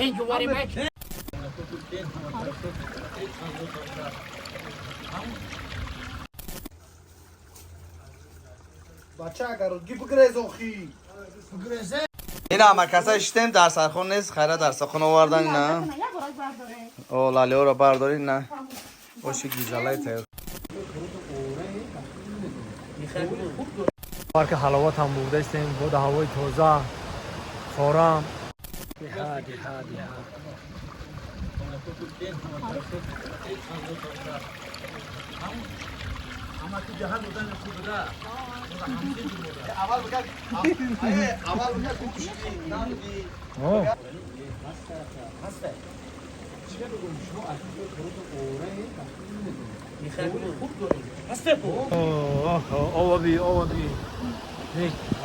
Thank you very much. اینا مرکز اشتیم در سرخون نیست خیره در سرخون آوردن نه او لالیو رو بردارین نه باشی گیزالای تیر پارک حلاوت هم بوده استیم بود هوای تازه خورم آوابی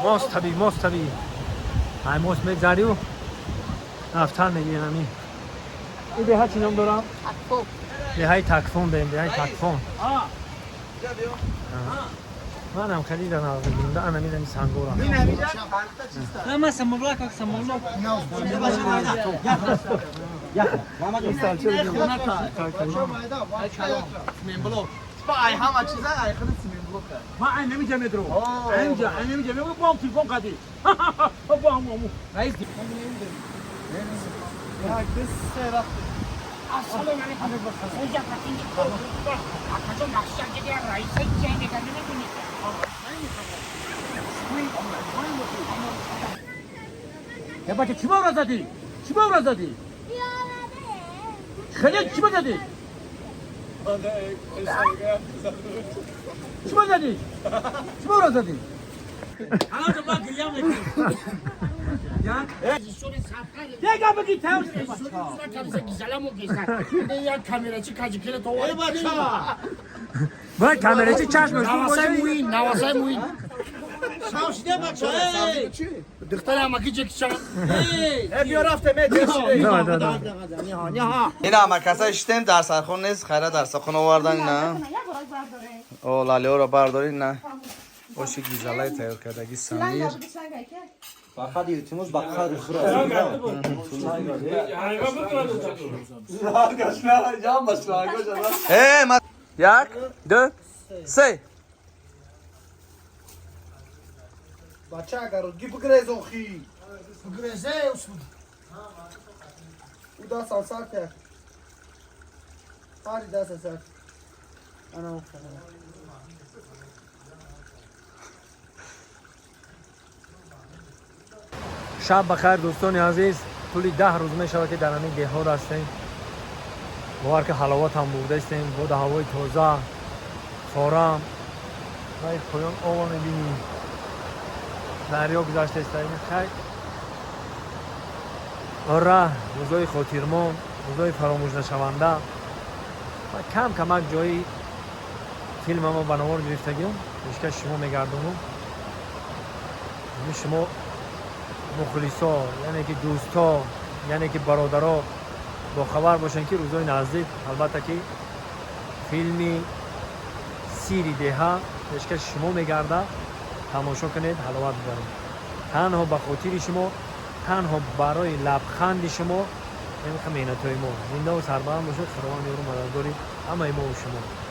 ماست طبیعی های ماست میگذاری و نفتر میگیم همین این به ها چی نام دارم؟ تکفون به های تکفون بیم به های تکفون من هم خیلی دارم آقاییم ده انا میدم سنگورا نه من سمولا که سمولا ای همه چیزا ای خود سیمین بلوکه ما این نمیجمه درو اینجا این نمیجمه بام تلفن قدی بام رئیس یا کس سرا السلام علیکم. اینجا پاتین کو. آقا نقشه دیگه رئیس چه میگه نمیدونی. یا بچه چی باور زدی؟ چی باور زدی؟ خیلی چی باور زدی؟ چی باور زدی؟ چی باور زدی؟ الان تو با گریه میکنی. یک بگی تاوش باید کامره چی چشمش نواسای موین شاوشیده بچه دختر اماکی جکشان بیا رفته اینا مرکز اشتیم در سرخون نیست خیره در سرخون آوردن نه او لالیو رو بردارین نه باشی گیزالای تیر کردگی سمیر فقط یوتیوب بقیه رو یک دو سه بچه اگر گی بگریزون خی بگریزه اصول او دا سالسار کرد پاری دا سالسار انا مفتخرم شب بخیر دوستان عزیز طولی 10 روز می شود که در همین دهات هستیم باور که حلاوت هم بوده استیم بود هوای تازه خورم باید پایان آوا میبینیم دریا گذشته است این خیلی آره روزای خاطرمان روزای فراموش نشونده و کم کمک جایی فیلم ما بنوار گرفتگیم پیشکش شما میگردونم شما مخلصا یعنی که دوستا یعنی که برادرها با خبر باشن که روزای نزدیک البته که فیلمی سیری دهه پیشکش شما میگرده تماشا کنید حلاوت ببرید تنها به خاطر شما تنها برای لبخند شما این خمینتای ما زنده و سربلند باشید خداوند یارو مددگاری همه ما و شما